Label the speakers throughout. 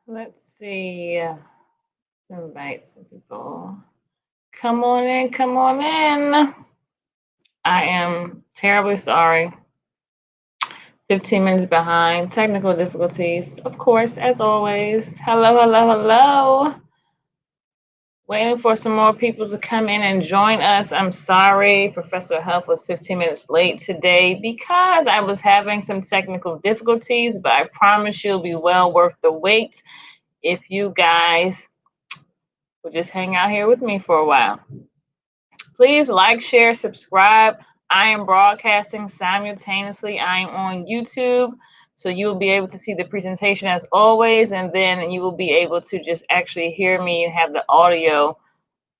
Speaker 1: Let's see. Let's invite some people. Come on in, come on in. I am terribly sorry. 15 minutes behind. Technical difficulties, of course, as always. Hello, hello, hello. Waiting for some more people to come in and join us. I'm sorry, Professor Huff was 15 minutes late today because I was having some technical difficulties, but I promise you'll be well worth the wait if you guys will just hang out here with me for a while. Please like, share, subscribe. I am broadcasting simultaneously. I am on YouTube, so you will be able to see the presentation as always, and then you will be able to just actually hear me and have the audio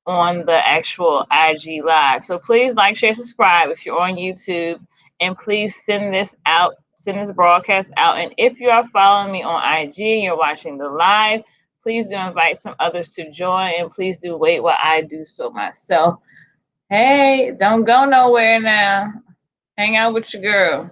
Speaker 1: on the actual IG live. So please like, share, subscribe if you're on YouTube, and please send this out, send this broadcast out. And if you are following me on IG and you're watching the live, please do invite some others to join, and please do wait while I do so myself. Hey, don't go nowhere now. Hang out with your girl.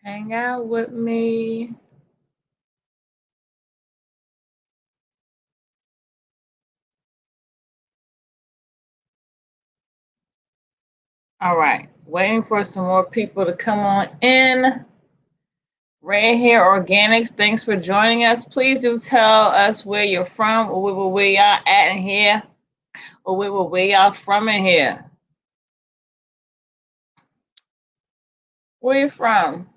Speaker 1: Hang out with me. All right. Waiting for some more people to come on in. Red Hair Organics, thanks for joining us. Please do tell us where you're from, or where y'all at in here, or where y'all from in here. Where you from?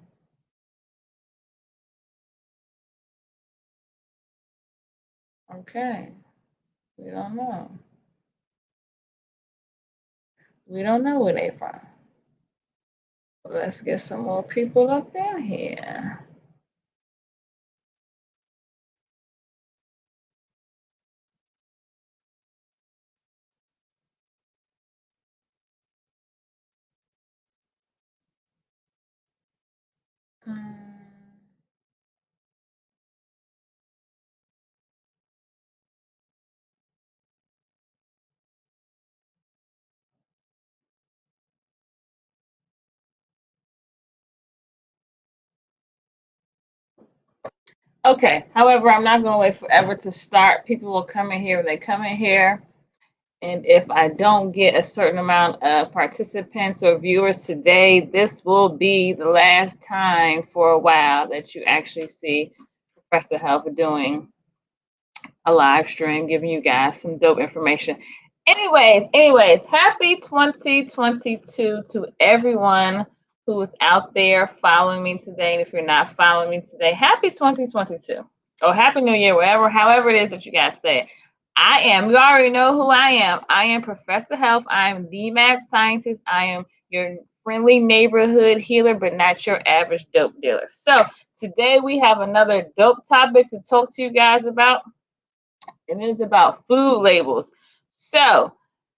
Speaker 1: Okay. We don't know. We don't know where they from. Let's get some more people up in here. Okay. However, I'm not going to wait forever to start. People will come in here when they come in here. And if I don't get a certain amount of participants or viewers today, this will be the last time for a while that you actually see Professor Health doing a live stream, giving you guys some dope information. Anyways, happy 2022 to everyone who is out there following me today. And if you're not following me today, happy 2022 or happy new year, however it is that you guys say it. You already know who I am. I am Professor Health. I am the mad scientist. I am your friendly neighborhood healer, but not your average dope dealer. So today we have another dope topic to talk to you guys about, and it is about food labels. So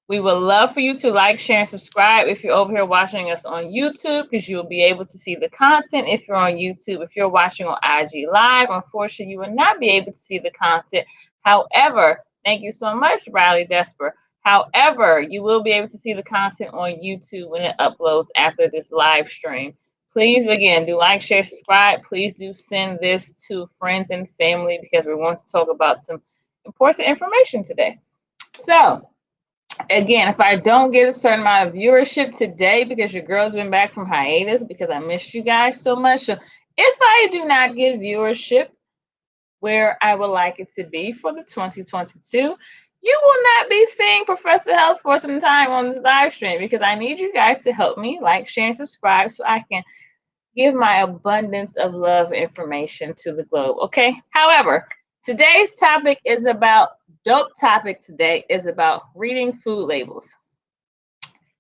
Speaker 1: we would love for you to like, share, and subscribe if you're over here watching us on YouTube, because you'll be able to see the content if you're on YouTube. If you're watching on IG Live, unfortunately, you will not be able to see the content. However, thank you so much, Riley Desper. However, you will be able to see the content on YouTube when it uploads after this live stream. Please, again, do like, share, subscribe. Please do send this to friends and family, because we want to talk about some important information today. So, again, if I don't get a certain amount of viewership today, because your girl's been back from hiatus, because I missed you guys so much. So if I do not get viewership where I would like it to be for the 2022, you will not be seeing Professor Health for some time on this live stream, because I need you guys to help me like, share, and subscribe so I can give my abundance of love information to the globe. Okay. However, today's topic is about reading food labels.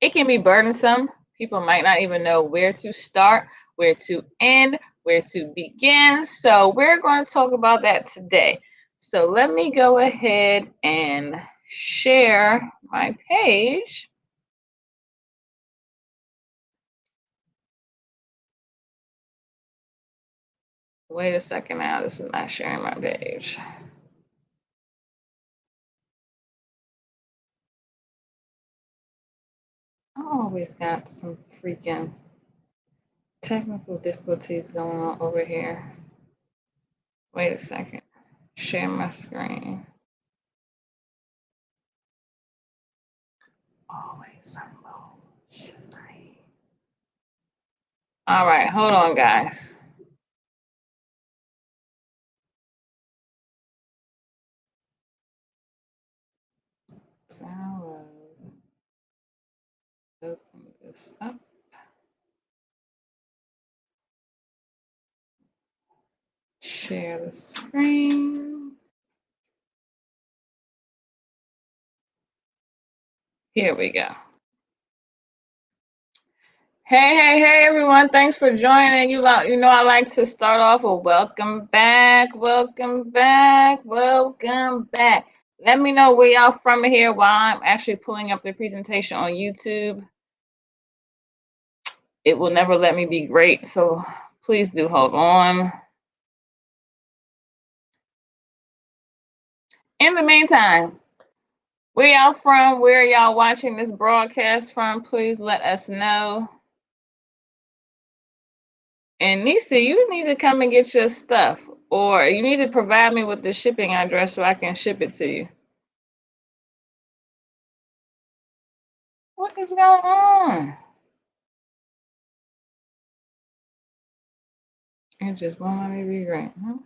Speaker 1: It can be burdensome. People might not even know where to start, where to end, where to begin. So we're going to talk about that today. So let me go ahead and share my page. Wait a second now. This is not sharing my page. I always got some freaking technical difficulties going on over here. Wait a second. Share my screen. Always some bullshit. All right, hold on, guys. Download. Open this up. Share the screen. Here we go. Hey, everyone. Thanks for joining. You know, I like to start off with welcome back. Let me know where y'all from here while I'm actually pulling up the presentation on YouTube. It will never let me be great, so please do hold on. In the meantime, where y'all from? Where y'all watching this broadcast from? Please let us know. And Nisa, you need to come and get your stuff, or you need to provide me with the shipping address so I can ship it to you. What is going on? It just won't let me be great, huh?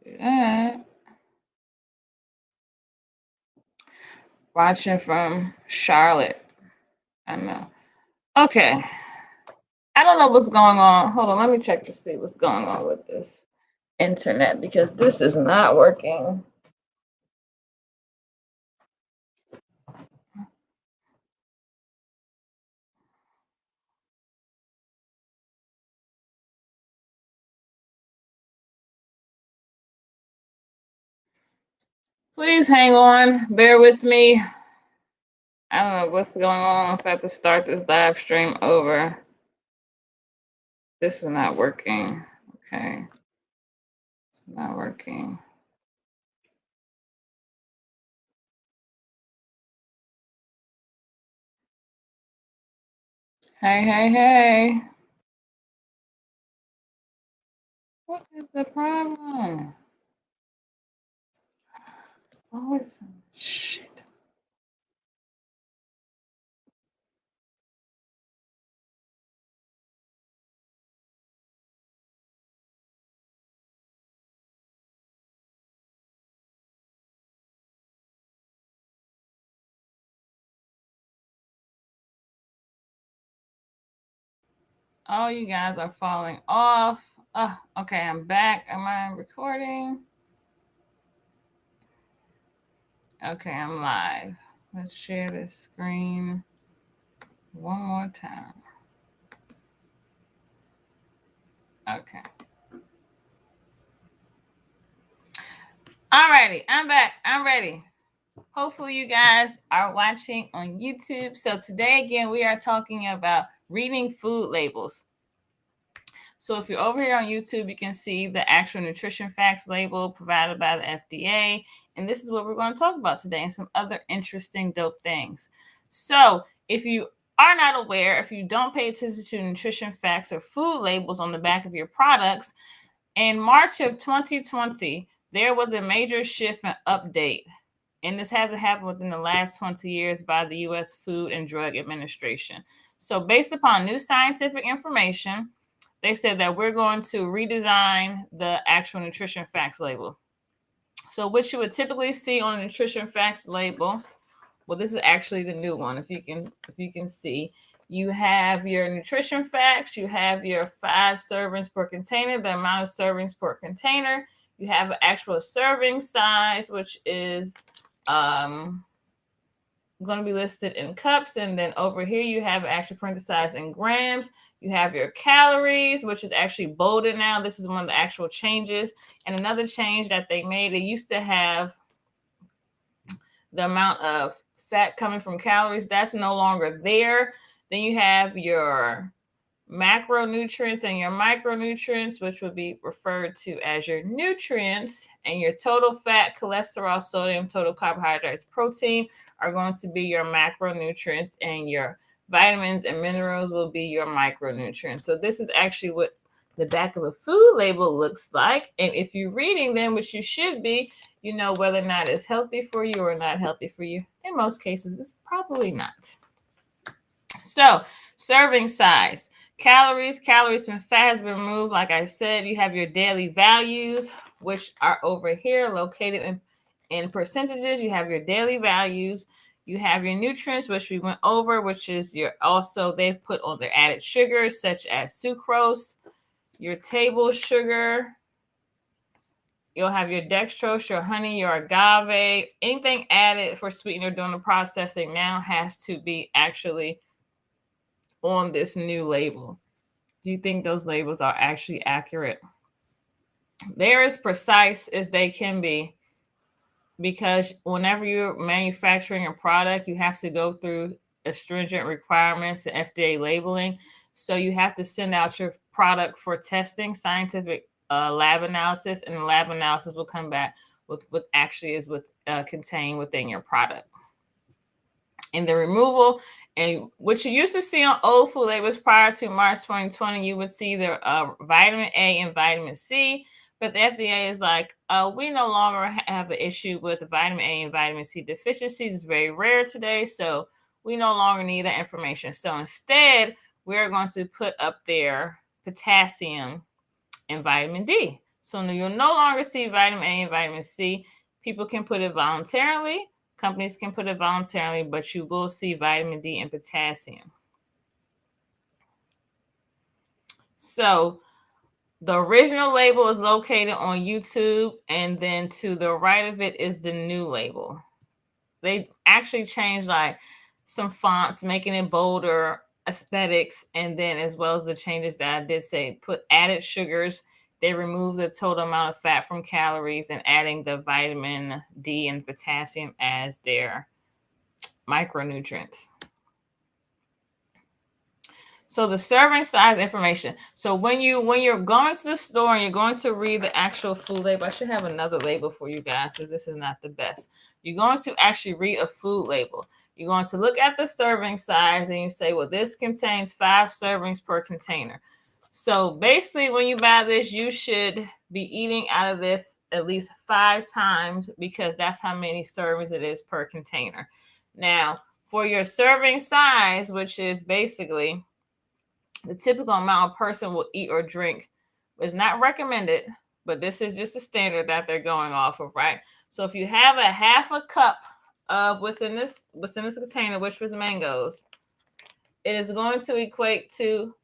Speaker 1: Do that. Watching from Charlotte. I know. Okay. I don't know what's going on. Hold on, let me check to see what's going on with this internet because this is not working. Please hang on. Bear with me. I don't know what's going on. If I have to start this live stream over. This is not working. Okay. It's not working. Hey. What is the problem? It's always some shit. Oh, you guys are falling off. Okay, I'm back. Am I recording? Okay, I'm live. Let's share this screen one more time. Okay. Alrighty, I'm back. I'm ready. Hopefully you guys are watching on YouTube. So today, again, we are talking about reading food labels. So if you're over here on YouTube, you can see the actual nutrition facts label provided by the FDA. And this is what we're going to talk about today and some other interesting, dope things. So if you are not aware, if you don't pay attention to nutrition facts or food labels on the back of your products, in March of 2020, there was a major shift and update. And this hasn't happened within the last 20 years by the U.S. Food and Drug Administration. So based upon new scientific information, they said that we're going to redesign the actual nutrition facts label. So what you would typically see on a nutrition facts label, well, this is actually the new one. If you can see, you have your nutrition facts, you have your 5 servings per container, the amount of servings per container. You have an actual serving size, which is going to be listed in cups. And then over here, you have it actually parenthesized in grams. You have your calories, which is actually bolded now. This is one of the actual changes. And another change that they made, they used to have the amount of fat coming from calories. That's no longer there. Then you have your macronutrients and your micronutrients, which would be referred to as your nutrients, and your total fat, cholesterol, sodium, total carbohydrates, protein are going to be your macronutrients, and your vitamins and minerals will be your micronutrients. So this is actually what the back of a food label looks like. And if you're reading them, which you should be, you know whether or not it's healthy for you or not healthy for you. In most cases, it's probably not. So, serving size. Calories and fat has been removed. Like I said, you have your daily values, which are over here located in percentages. You have your daily values. You have your nutrients, which we went over, which is your also they've put on their added sugars, such as sucrose, your table sugar. You'll have your dextrose, your honey, your agave. Anything added for sweetener during the processing now has to be actually on this new label. Do you think those labels are actually accurate? They're as precise as they can be, because whenever you're manufacturing a product, you have to go through stringent requirements and FDA labeling. So you have to send out your product for testing, scientific lab analysis, and the lab analysis will come back with what actually is contained within your product. In the removal, and what you used to see on old food labels prior to March 2020, you would see the vitamin A and vitamin C, but the FDA is like, we no longer have an issue with the vitamin A and vitamin C deficiencies. It's very rare today, so we no longer need that information. So instead, we're going to put up there potassium and vitamin D. So you'll no longer see vitamin A and vitamin C. People can put it voluntarily. Companies can put it voluntarily, but you will see vitamin D and potassium. So the original label is located on YouTube, and then to the right of it is the new label. They actually changed like some fonts, making it bolder, aesthetics, and then as well as the changes that I did say, put added sugars. They removed the total amount of fat from calories and adding the vitamin D and potassium as their micronutrients. So the serving size information. So when you're going to the store and you're going to read the actual food label, I should have another label for you guys because this is not the best. You're going to actually read a food label. You're going to look at the serving size and you say, well, this contains 5 servings per container. So basically, when you buy this, you should be eating out of this at least 5 times, because that's how many servings it is per container. Now, for your serving size, which is basically the typical amount a person will eat or drink, is not recommended, but this is just a standard that they're going off of, right? So if you have a half a cup of what's in this container, which was mangoes, it is going to equate to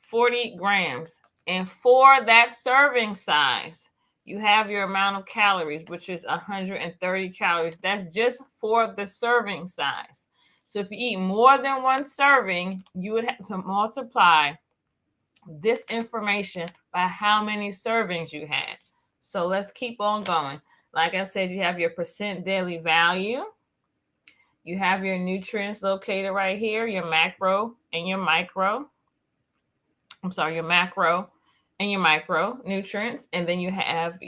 Speaker 1: 40 grams. And for that serving size, you have your amount of calories, which is 130 calories. That's just for the serving size. So if you eat more than 1 serving, you would have to multiply this information by how many servings you had. So let's keep on going. Like I said, you have your percent daily value. You have your nutrients located right here, your macro and your micro. Your macro and your micronutrients. And then you have,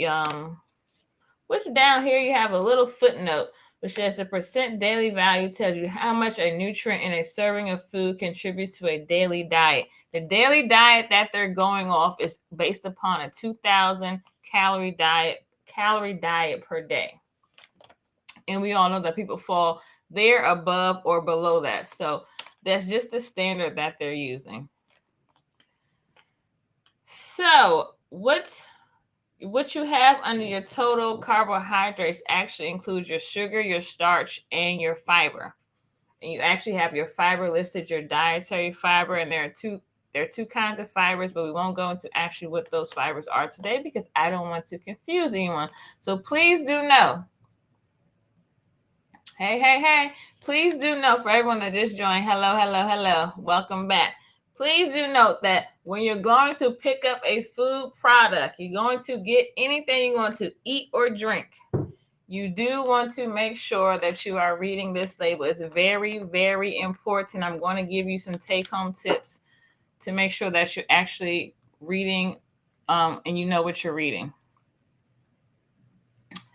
Speaker 1: which down here you have a little footnote, which says the percent daily value tells you how much a nutrient in a serving of food contributes to a daily diet. The daily diet that they're going off is based upon a 2,000 calorie diet per day. And we all know that people fall there above or below that. So that's just the standard that they're using. So what you have under your total carbohydrates actually includes your sugar, your starch, and your fiber. And you actually have your fiber listed, your dietary fiber, and there are two kinds of fibers, but we won't go into actually what those fibers are today because I don't want to confuse anyone. So please do know Hey, hey, hey. Please do note for everyone that just joined, hello, hello, hello. Welcome back. Please do note that when you're going to pick up a food product, you're going to get anything you want to eat or drink, you do want to make sure that you are reading this label. It's very, very important. I'm going to give you some take-home tips to make sure that you're actually reading and you know what you're reading.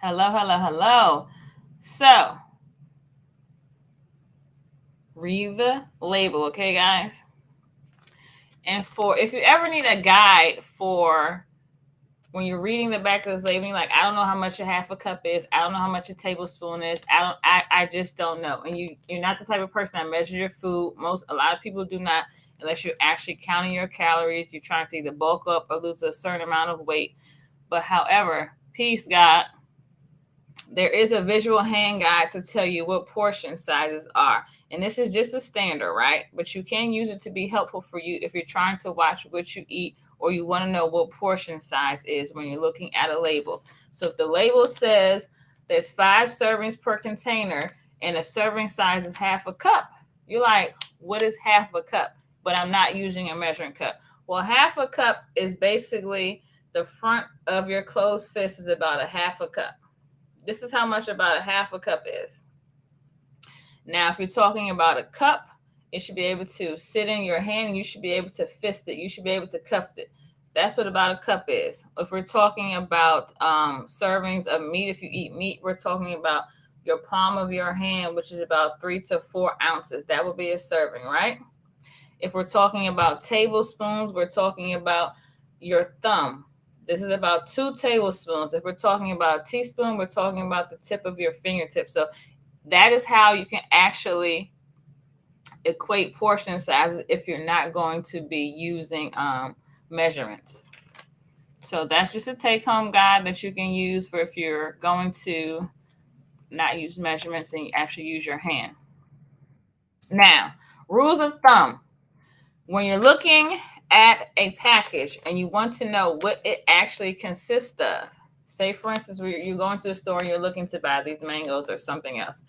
Speaker 1: Hello, hello, hello. So, read the label, okay, guys? And for if you ever need a guide for when you're reading the back of this label, like, I don't know how much a half a cup is, I don't know how much a tablespoon is, I just don't know. And you're not the type of person that measures your food. A lot of people do not, unless you're actually counting your calories. You're trying to either bulk up or lose a certain amount of weight. But however, peace, God, there is a visual hand guide to tell you what portion sizes are. And this is just a standard, right? But you can use it to be helpful for you if you're trying to watch what you eat or you want to know what portion size is when you're looking at a label. So if the label says there's 5 servings per container and a serving size is half a cup, you're like, what is half a cup? But I'm not using a measuring cup. Well, half a cup is basically the front of your closed fist is about a half a cup. This is how much about a half a cup is. Now, if you're talking about a cup, it should be able to sit in your hand and you should be able to fist it. You should be able to cup it. That's what about a cup is. If we're talking about servings of meat, if you eat meat, we're talking about your palm of your hand, which is about 3 to 4 ounces. That would be a serving, right? If we're talking about tablespoons, we're talking about your thumb. This is about 2 tablespoons. If we're talking about a teaspoon, we're talking about the tip of your fingertip. So that is how you can actually equate portion sizes if you're not going to be using measurements. So that's just a take-home guide that you can use for if you're going to not use measurements and you actually use your hand. Now, rules of thumb. When you're looking at a package and you want to know what it actually consists of, say for instance, you're going to the store and you're looking to buy these mangoes or something else.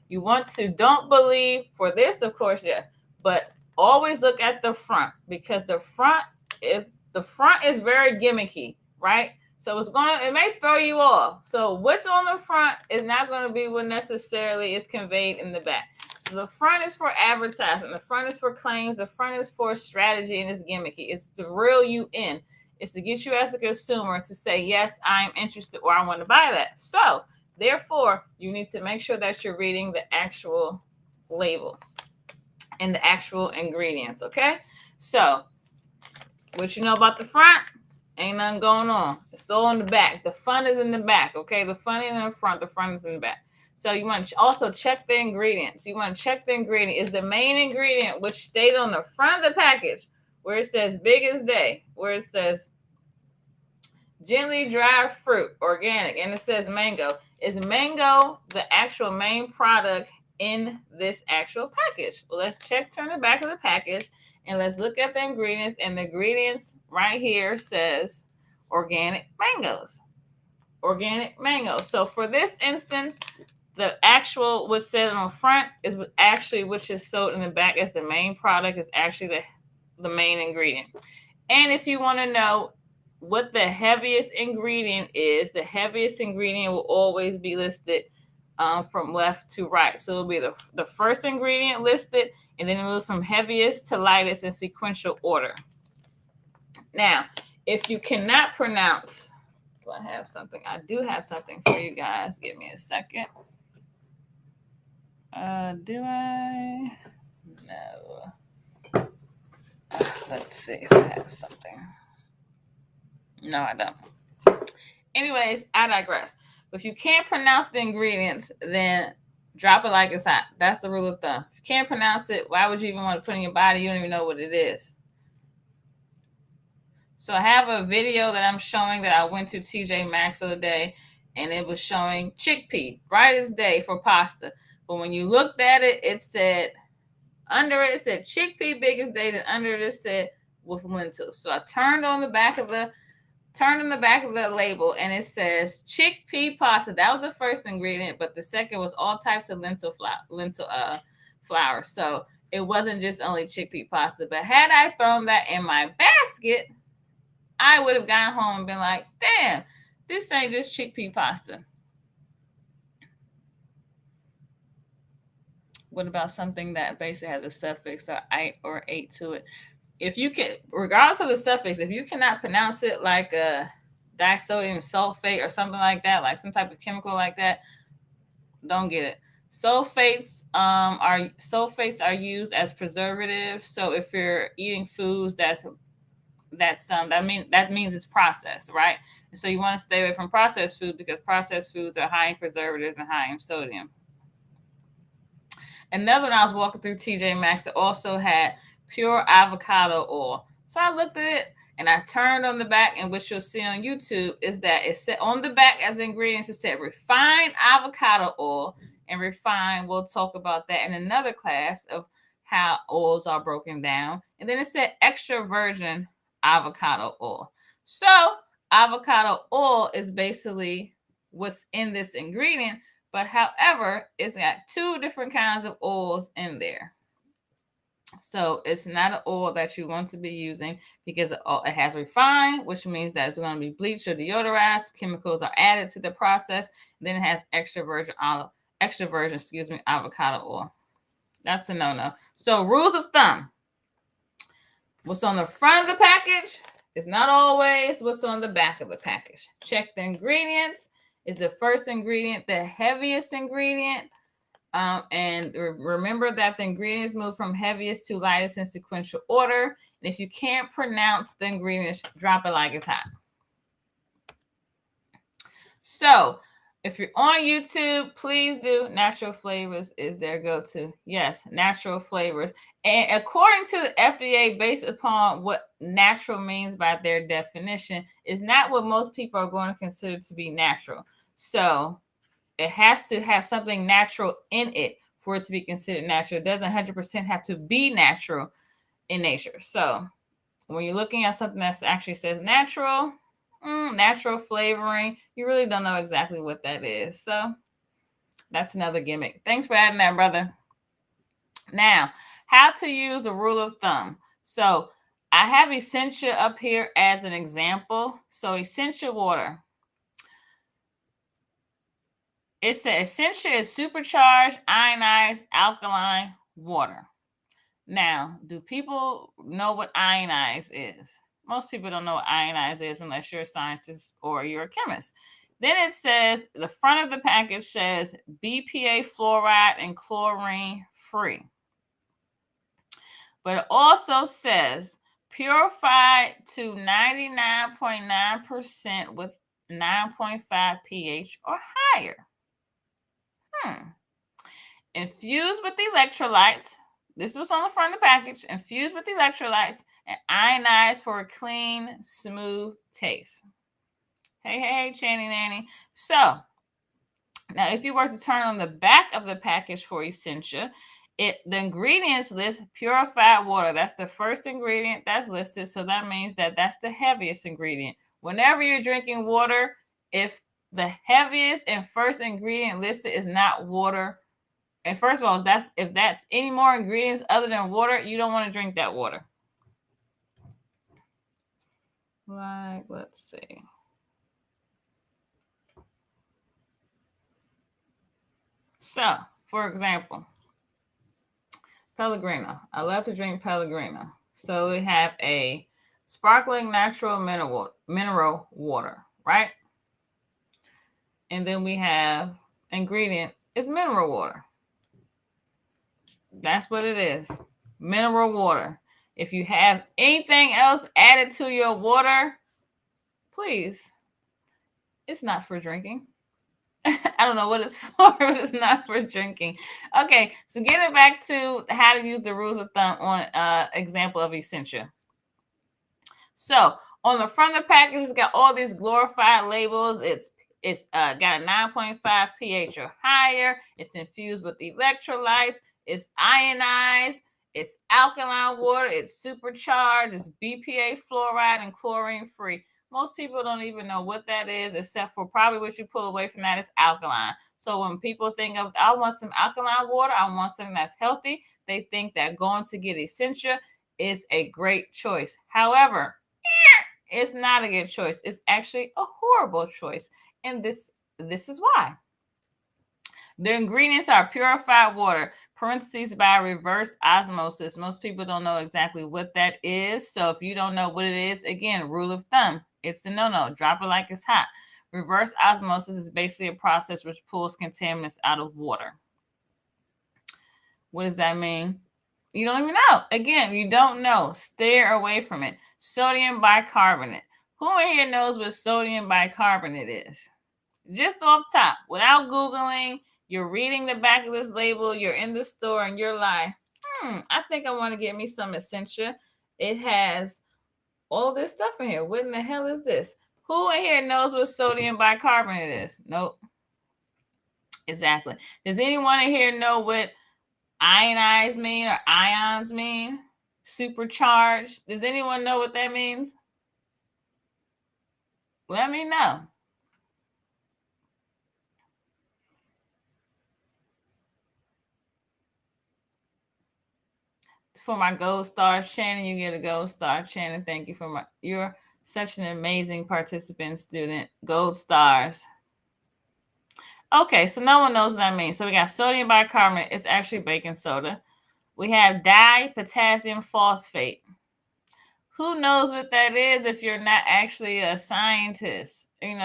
Speaker 1: You want to, don't believe for this, of course, yes, but always look at the front because the front is very gimmicky, right? So it may throw you off. So what's on the front is not going to be what necessarily is conveyed in the back. So the front is for advertising. The front is for claims. The front is for strategy, and it's gimmicky. It's to reel you in. It's to get you as a consumer to say, yes, I'm interested or I want to buy that. So therefore, you need to make sure that you're reading the actual label and the actual ingredients, okay? So what you know about the front, ain't nothing going on. It's all in the back. The fun is in the back, okay? The fun is in the front. The front is in the back. So you want to also check the ingredients. You want to check the ingredient. Is the main ingredient, which stated on the front of the package, where it says biggest day, where it says gently dried fruit, organic, and it says mango. Is mango the actual main product in this actual package? Well, let's turn the back of the package, and let's look at the ingredients. And the ingredients right here says organic mangoes. Organic mangoes. So for this instance, the actual what's said on the front is actually which is sold in the back as the main product is actually the main ingredient. And if you want to know what the heaviest ingredient is, the heaviest ingredient will always be listed from left to right. So it'll be the first ingredient listed, and then it moves from heaviest to lightest in sequential order. Now, if you cannot pronounce, do I have something? I do have something for you guys. Give me a second. Do I? No. Let's see if I have something. No, I don't. Anyways, I digress. If you can't pronounce the ingredients, then drop it like it's hot. That's the rule of thumb. If you can't pronounce it, why would you even want to put in your body? You don't even know what it is. So I have a video that I'm showing that I went to TJ Maxx the other day, and it was showing chickpea, bright as day for pasta. But when you looked at it, it said, under it said chickpea biggest day, and under it said with lentils. So I turned on the back of the turn on the back of the label and it says chickpea pasta. That was the first ingredient, but the second was all types of lentil flour. So it wasn't just only chickpea pasta. But had I thrown that in my basket, I would have gone home and been like, damn, this ain't just chickpea pasta. What about something that basically has a suffix or "ite" or "ate" to it? If you can, regardless of the suffix, if you cannot pronounce it like a disodium sulfate or something like that, like some type of chemical like that, don't get it. Sulfates are used as preservatives. So if you're eating foods that means it's processed, right? And so you want to stay away from processed food because processed foods are high in preservatives and high in sodium. Another one, I was walking through TJ Maxx that also had pure avocado oil. So I looked at it and I turned on the back, and what you'll see on YouTube is that it said on the back as ingredients, it said refined avocado oil. And refined, we'll talk about that in another class of how oils are broken down. And then it said extra virgin avocado oil. So avocado oil is basically what's in this ingredient, but however, it's got two different kinds of oils in there. So it's not an oil that you want to be using because it has refined, which means that it's going to be bleached or deodorized. Chemicals are added to the process. Then it has extra virgin avocado oil. That's a no-no. So rules of thumb. What's on the front of the package is not always what's on the back of the package. Check the ingredients. Is the first ingredient the heaviest ingredient? And remember that the ingredients move from heaviest to lightest in sequential order. And if you can't pronounce the ingredients, drop it like it's hot. So if you're on YouTube, please do natural flavors is their go-to. Yes, natural flavors. And according to the FDA, based upon what natural means by their definition, is not what most people are going to consider to be natural. So it has to have something natural in it for it to be considered natural. It doesn't 100% have to be natural in nature. So when you're looking at something that actually says natural flavoring, you really don't know exactly what that is. So that's another gimmick. Thanks for adding that, brother. Now, how to use a rule of thumb. So I have Essentia up here as an example. So Essentia water. It says Essentia is supercharged, ionized, alkaline water. Now, do people know what ionized is? Most people don't know what ionized is unless you're a scientist or you're a chemist. Then it says, the front of the package says BPA fluoride and chlorine free. But it also says purified to 99.9% with 9.5 pH or higher. Infused with electrolytes. This was on the front of the package. Infused with electrolytes and ionized for a clean, smooth taste. Hey, Channy Nanny. So, now if you were to turn on the back of the package for Essentia, the ingredients list purified water. That's the first ingredient that's listed. So that means that that's the heaviest ingredient. Whenever you're drinking water, if the heaviest and first ingredient listed is not water, and first of all, if that's any more ingredients other than water, you don't want to drink that water. Like, let's see. So, for example, Pellegrino. I love to drink Pellegrino. So we have a sparkling natural mineral water, right? And then we have ingredient is mineral water. That's what it is. Mineral water. If you have anything else added to your water, please, it's not for drinking. I don't know what it's for, but it's not for drinking. Okay, so getting back to how to use the rules of thumb on example of Essentia. So on the front of the package, it's got all these glorified labels. It's got a 9.5 pH or higher. It's infused with electrolytes. It's ionized. It's alkaline water. It's supercharged. It's BPA fluoride and chlorine free. Most people don't even know what that is, except for probably what you pull away from that is alkaline. So when people think of, I want some alkaline water, I want something that's healthy, they think that going to get Essentia is a great choice. However, it's not a good choice. It's actually a horrible choice. And this is why. The ingredients are purified water, parentheses by reverse osmosis. Most people don't know exactly what that is. So if you don't know what it is, again, rule of thumb, it's a no-no. Drop it like it's hot. Reverse osmosis is basically a process which pulls contaminants out of water. What does that mean? You don't even know. Again, you don't know. Steer away from it. Sodium bicarbonate. Who in here knows what sodium bicarbonate is? Just off top, without Googling, you're reading the back of this label, you're in the store, and you're like, I think I want to get me some Essentia. It has all this stuff in here. What in the hell is this? Who in here knows what sodium bicarbonate is? Nope. Exactly. Does anyone in here know what ionized mean or ions mean? Supercharged. Does anyone know what that means? Let me know. For my gold star, Shannon, you get a gold star. Shannon, thank you for you're such an amazing participant student. Gold stars. Okay, so no one knows what that means. So we got sodium bicarbonate. It's actually baking soda. We have dipotassium phosphate. Who knows what that is if you're not actually a scientist? You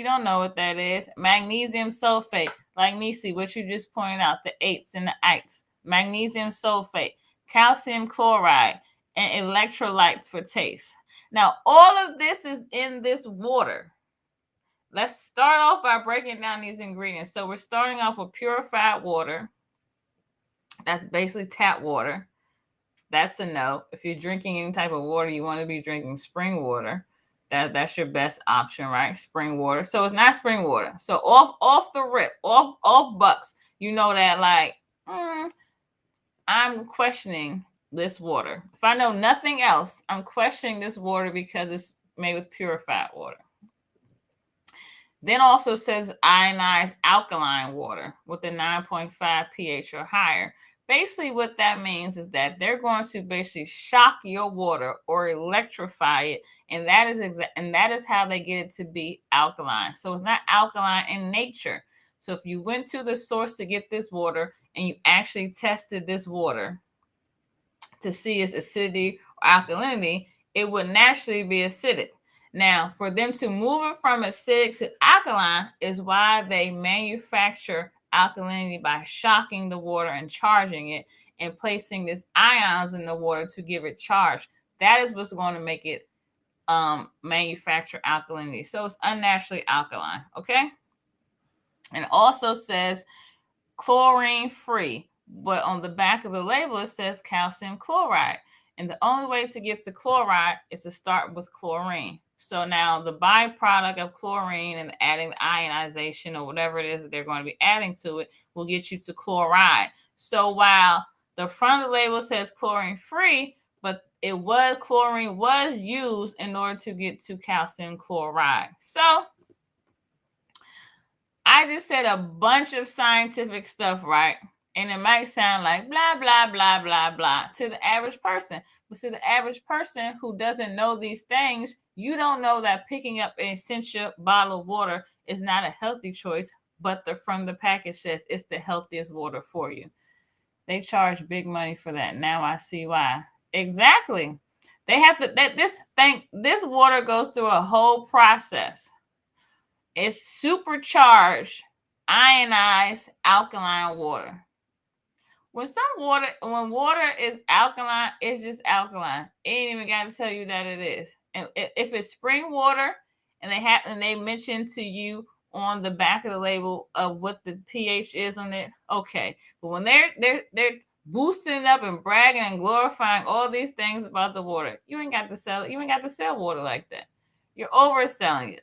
Speaker 1: don't know what that is. Magnesium sulfate, like Nisi, what you just pointed out, the eights and the ites. Magnesium sulfate, calcium chloride, and electrolytes for taste. Now, all of this is in this water. Let's start off by breaking down these ingredients. So we're starting off with purified water. That's basically tap water. That's a no. If you're drinking any type of water, you want to be drinking spring water. That's your best option, right? Spring water. So it's not spring water. So off the rip, off bucks, you know that like, I'm questioning this water. If I know nothing else, I'm questioning this water because it's made with purified water. Then also says ionized alkaline water with a 9.5 pH or higher. Basically, what that means is that they're going to basically shock your water or electrify it, and that is how they get it to be alkaline. So it's not alkaline in nature. So if you went to the source to get this water and you actually tested this water to see its acidity or alkalinity, it would naturally be acidic. Now, for them to move it from acidic to alkaline is why they manufacture alkalinity by shocking the water and charging it and placing these ions in the water to give it charge. That is what's going to make it manufacture alkalinity. So it's unnaturally alkaline, okay? And it also says chlorine free, but on the back of the label it says calcium chloride. And the only way to get to chloride is to start with chlorine. So now the byproduct of chlorine and adding the ionization or whatever it is that they're going to be adding to it will get you to chloride. So while the front of the label says chlorine free, but chlorine was used in order to get to calcium chloride. So I just said a bunch of scientific stuff, right? And it might sound like blah, blah, blah, blah, blah to the average person. But to the average person who doesn't know these things, you don't know that picking up an Essentia bottle of water is not a healthy choice, but from the package says it's the healthiest water for you. They charge big money for that. Now I see why. Exactly. They have to, this water goes through a whole process. It's supercharged, ionized alkaline water. When water is alkaline, it's just alkaline. It ain't even got to tell you that it is. And if it's spring water, and they mention to you on the back of the label of what the pH is on it, okay. But when they're boosting it up and bragging and glorifying all these things about the water, you ain't got to sell it. You ain't got to sell water like that. You're overselling it.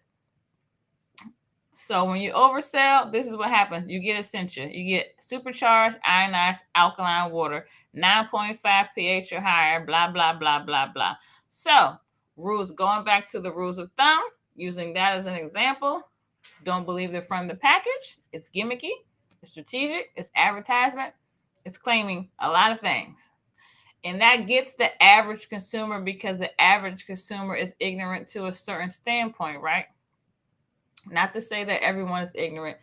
Speaker 1: So when you oversell, this is what happens. You get Essentia. You get supercharged, ionized, alkaline water, 9.5 pH or higher, blah, blah, blah, blah, blah. So rules, going back to the rules of thumb, using that as an example, don't believe the front of the package. It's gimmicky, it's strategic, it's advertisement, it's claiming a lot of things. And that gets the average consumer because the average consumer is ignorant to a certain standpoint, right? Not to say that everyone is ignorant,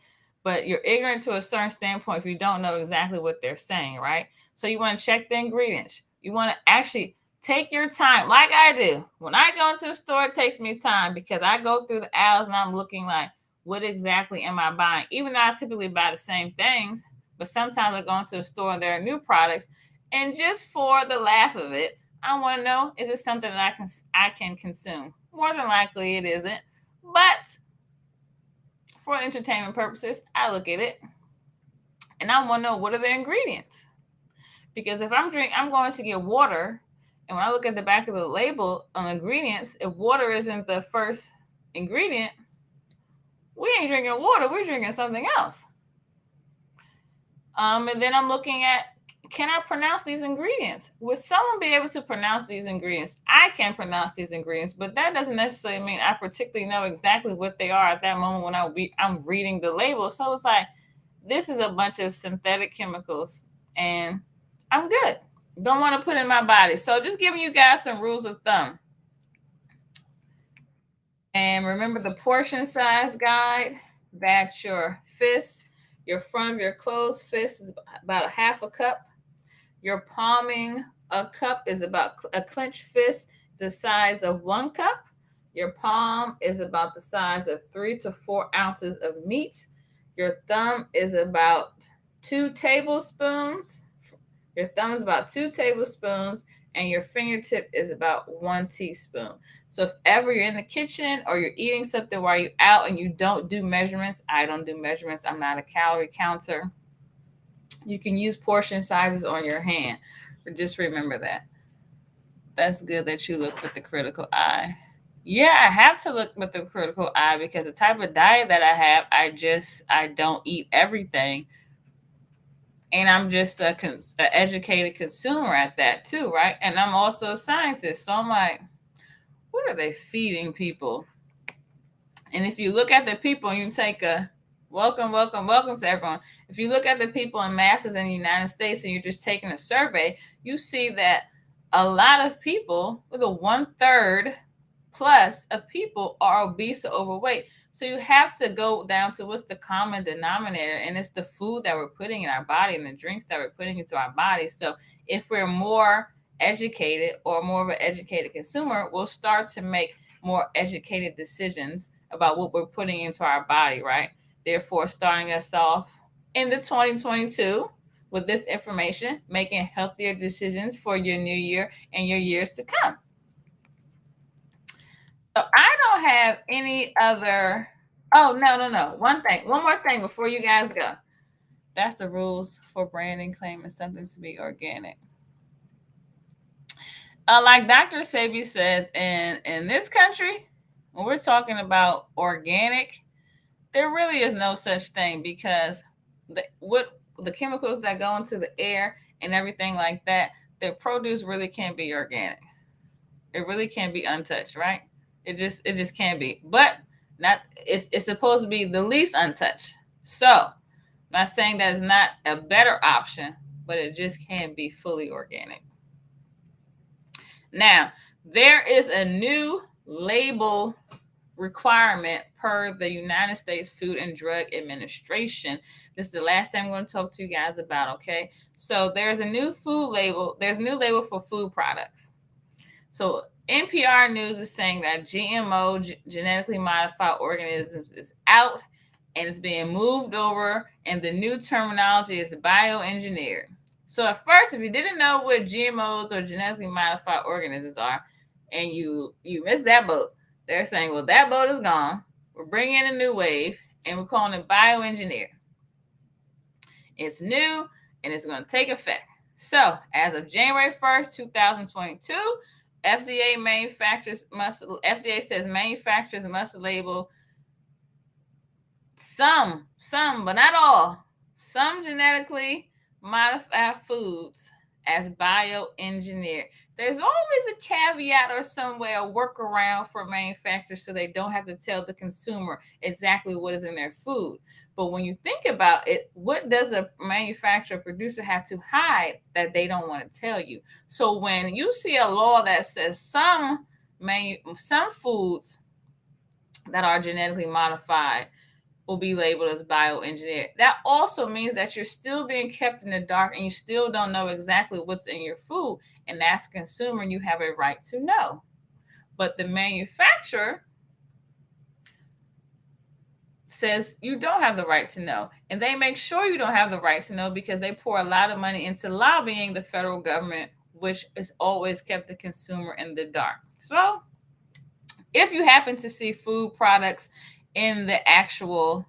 Speaker 1: but you're ignorant to a certain standpoint if you don't know exactly what they're saying, right? So you want to check the ingredients. You want to actually take your time, like I do. When I go into a store, it takes me time because I go through the aisles and I'm looking like, what exactly am I buying? Even though I typically buy the same things, but sometimes I go into a store and there are new products. And just for the laugh of it, I want to know, is it something that I can consume? More than likely it isn't. But for entertainment purposes, I look at it and I want to know, what are the ingredients? Because if I'm going to get water, and when I look at the back of the label on ingredients, if water isn't the first ingredient, we ain't drinking water, we're drinking something else. And then I'm looking at, can I pronounce these ingredients? Would someone be able to pronounce these ingredients? I can pronounce these ingredients, but that doesn't necessarily mean I particularly know exactly what they are at that moment when I'm reading the label. So it's like, this is a bunch of synthetic chemicals, and I'm good. Don't want to put in my body. So just giving you guys some rules of thumb. And remember the portion size guide, that's your fist. Your front of your closed fist is about a half a cup. Your palming a cup is about a clenched fist, the size of 1 cup. Your palm is about the size of 3 to 4 ounces of meat. Your thumb is about 2 tablespoons. Your thumb is about 2 tablespoons, and your fingertip is about 1 teaspoon. So if ever you're in the kitchen or you're eating something while you're out and you don't do measurements, I don't do measurements. I'm not a calorie counter. You can use portion sizes on your hand. But just remember that. That's good that you look with the critical eye. Yeah, I have to look with the critical eye because the type of diet that I have, I don't eat everything. And I'm just an educated consumer at that too, right? And I'm also a scientist. So I'm like, what are they feeding people? And if you look at the people and you take a welcome to everyone. If you look at the people in masses in the United States and you're just taking a survey, you see that a lot of people, with a 1/3 plus of people, are obese or overweight. So you have to go down to what's the common denominator, and it's the food that we're putting in our body and the drinks that we're putting into our body. So if we're more educated or more of an educated consumer, we'll start to make more educated decisions about what we're putting into our body, right? Therefore, starting us off in the 2022 with this information, making healthier decisions for your new year and your years to come. So I don't have any other. Oh, no. One more thing before you guys go. That's the rules for branding, claiming something to be organic. Like Dr. Sebi says, in this country, when we're talking about organic, there really is no such thing because the chemicals that go into the air and everything like that, the produce really can't be organic. It really can't be untouched, right? It just can't be. But it's supposed to be the least untouched. So I'm not saying that it's not a better option, but it just can't be fully organic. Now, there is a new label requirement per the United States Food and Drug Administration. This is the last thing I'm going to talk to you guys about, okay? So there's a new food label. There's a new label for food products. So NPR News is saying that GMO, genetically modified organisms, is out and it's being moved over, and the new terminology is bioengineered. So at first, if you didn't know what GMOs or genetically modified organisms are, and you missed that boat, they're saying, well, that boat is gone. We're bringing in a new wave, and we're calling it bioengineered. It's new, and it's going to take effect. So as of January 1st, 2022, FDA says manufacturers must label some, but not all, some genetically modified foods as bioengineered. There's always a caveat or some way, a workaround for manufacturers so they don't have to tell the consumer exactly what is in their food. But when you think about it, what does a manufacturer producer have to hide that they don't want to tell you? So when you see a law that says some foods that are genetically modified will be labeled as bioengineered, that also means that you're still being kept in the dark and you still don't know exactly what's in your food. And as a consumer, you have a right to know. But the manufacturer says you don't have the right to know. And they make sure you don't have the right to know because they pour a lot of money into lobbying the federal government, which has always kept the consumer in the dark. So if you happen to see food products in the actual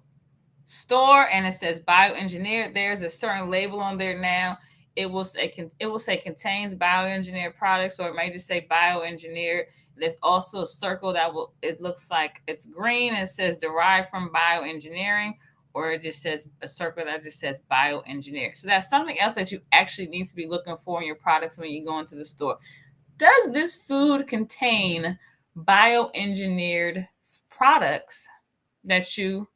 Speaker 1: store and it says bioengineered, there's a certain label on there now. It will say contains bioengineered products, or it may just say bioengineered. There's also a circle it looks like it's green and it says derived from bioengineering, or it just says a circle that just says bioengineered. So that's something else that you actually need to be looking for in your products when you go into the store. Does this food contain bioengineered products that you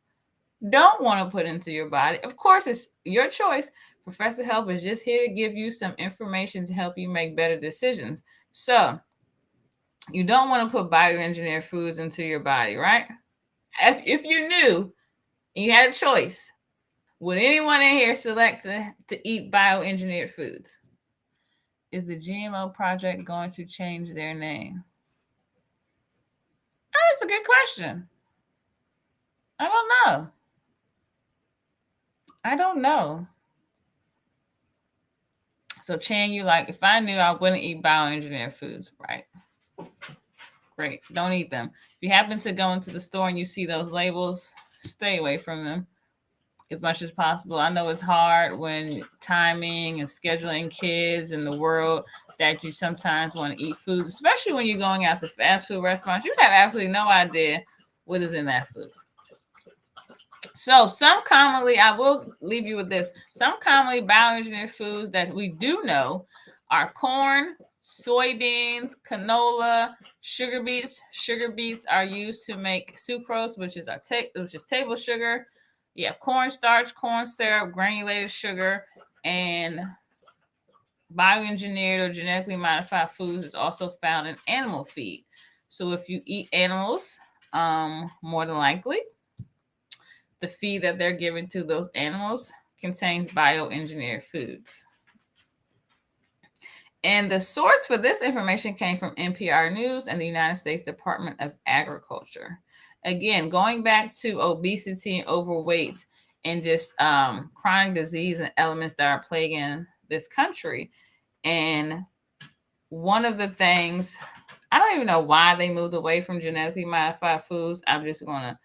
Speaker 1: don't want to put into your body? Of course, it's your choice. Professor Help is just here to give you some information to help you make better decisions. So you don't want to put bioengineered foods into your body, right? If you knew and you had a choice, would anyone in here select to eat bioengineered foods? Is the GMO project going to change their name? Oh, that's a good question. I don't know. So Chan, you like, if I knew I wouldn't eat bioengineered foods, right? Great. Don't eat them. If you happen to go into the store and you see those labels, stay away from them as much as possible. I know it's hard when timing and scheduling kids in the world that you sometimes want to eat foods, especially when you're going out to fast food restaurants. You have absolutely no idea what is in that food. So I will leave you with this. Some commonly bioengineered foods that we do know are corn, soybeans, canola, sugar beets. Sugar beets are used to make sucrose, which is table sugar. You have cornstarch, corn syrup, granulated sugar, and bioengineered or genetically modified foods is also found in animal feed. So if you eat animals, more than likely, the feed that they're giving to those animals contains bioengineered foods. And the source for this information came from NPR News and the United States Department of Agriculture. Again, going back to obesity and overweight and just chronic disease and elements that are plaguing this country. And one of the things, I don't even know why they moved away from genetically modified foods. I'm just going to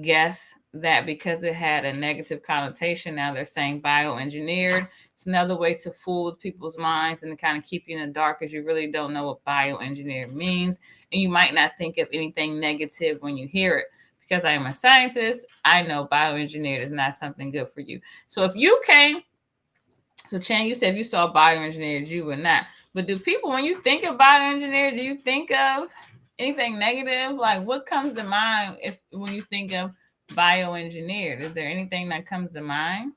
Speaker 1: guess that because it had a negative connotation, now they're saying bioengineered. It's another way to fool with people's minds and to kind of keep you in the dark because you really don't know what bioengineered means. And you might not think of anything negative when you hear it. Because I am a scientist, I know bioengineered is not something good for you. So if you came, so Chan, you said if you saw bioengineered, you would not. But do people, when you think of bioengineered, do you think of anything negative? Like what comes to mind when you think of bioengineered? Is there anything that comes to mind?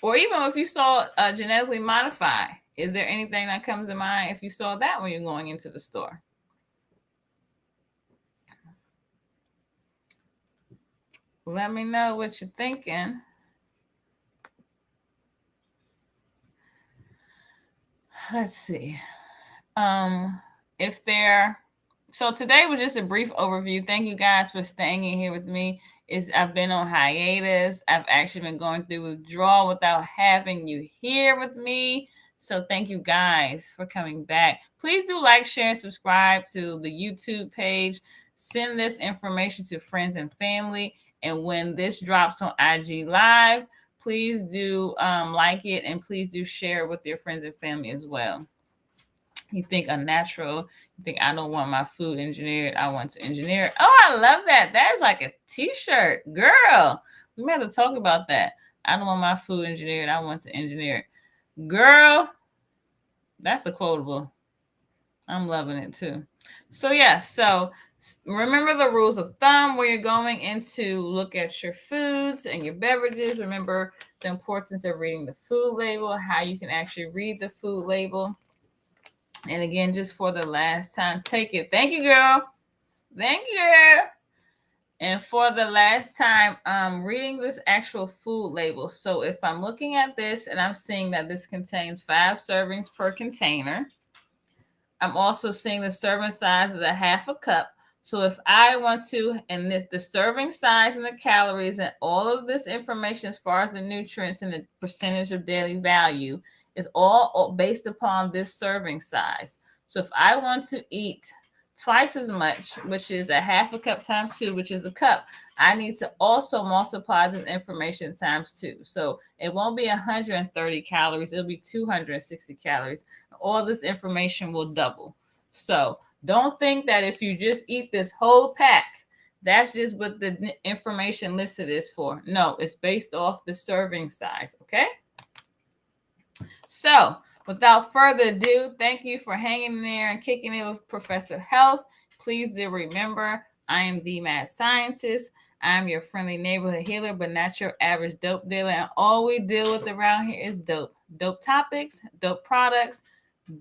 Speaker 1: Or even if you saw genetically modified, is there anything that comes to mind if you saw that when you're going into the store? Let me know what you're thinking. Let's see. So today was just a brief overview. Thank you guys for staying in here with me. I've been on hiatus. I've actually been going through withdrawal without having you here with me. So thank you guys for coming back. Please do like, share, and subscribe to the YouTube page. Send this information to friends and family. And when this drops on IG Live, please do like it and please do share it with your friends and family as well. You think unnatural. You think I don't want my food engineered. I want to engineer it. Oh, I love that. That is like a t-shirt. Girl, we might have to talk about that. I don't want my food engineered. I want to engineer it. Girl, that's a quotable. I'm loving it too. So yes, so remember the rules of thumb where you're going in to look at your foods and your beverages. Remember the importance of reading the food label, how you can actually read the food label. And again, just for the last time, take it. Thank you, girl. Thank you. And for the last time, reading this actual food label. So if I'm looking at this and I'm seeing that this contains 5 servings per container, I'm also seeing the serving size is a half a cup. So if I want to, and this the serving size and the calories and all of this information as far as the nutrients and the percentage of daily value is all based upon this serving size. So if I want to eat twice as much, which is a half a cup times 2, which is a cup, I need to also multiply this information times 2. So it won't be 130 calories, it'll be 260 calories. All this information will double. So don't think that if you just eat this whole pack, that's just what the information listed is for. No, it's based off the serving size, okay? So without further ado, thank you for hanging there and kicking it with Professor Health. Please do remember, I am the mad scientist. I'm your friendly neighborhood healer, but not your average dope dealer. And all we deal with around here is dope. Dope topics, dope products,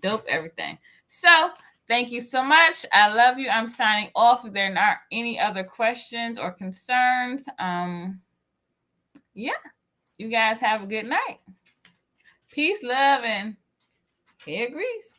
Speaker 1: dope everything. So thank you so much. I love you. I'm signing off. If there aren't any other questions or concerns, yeah, you guys have a good night. Peace, love, and hair grease.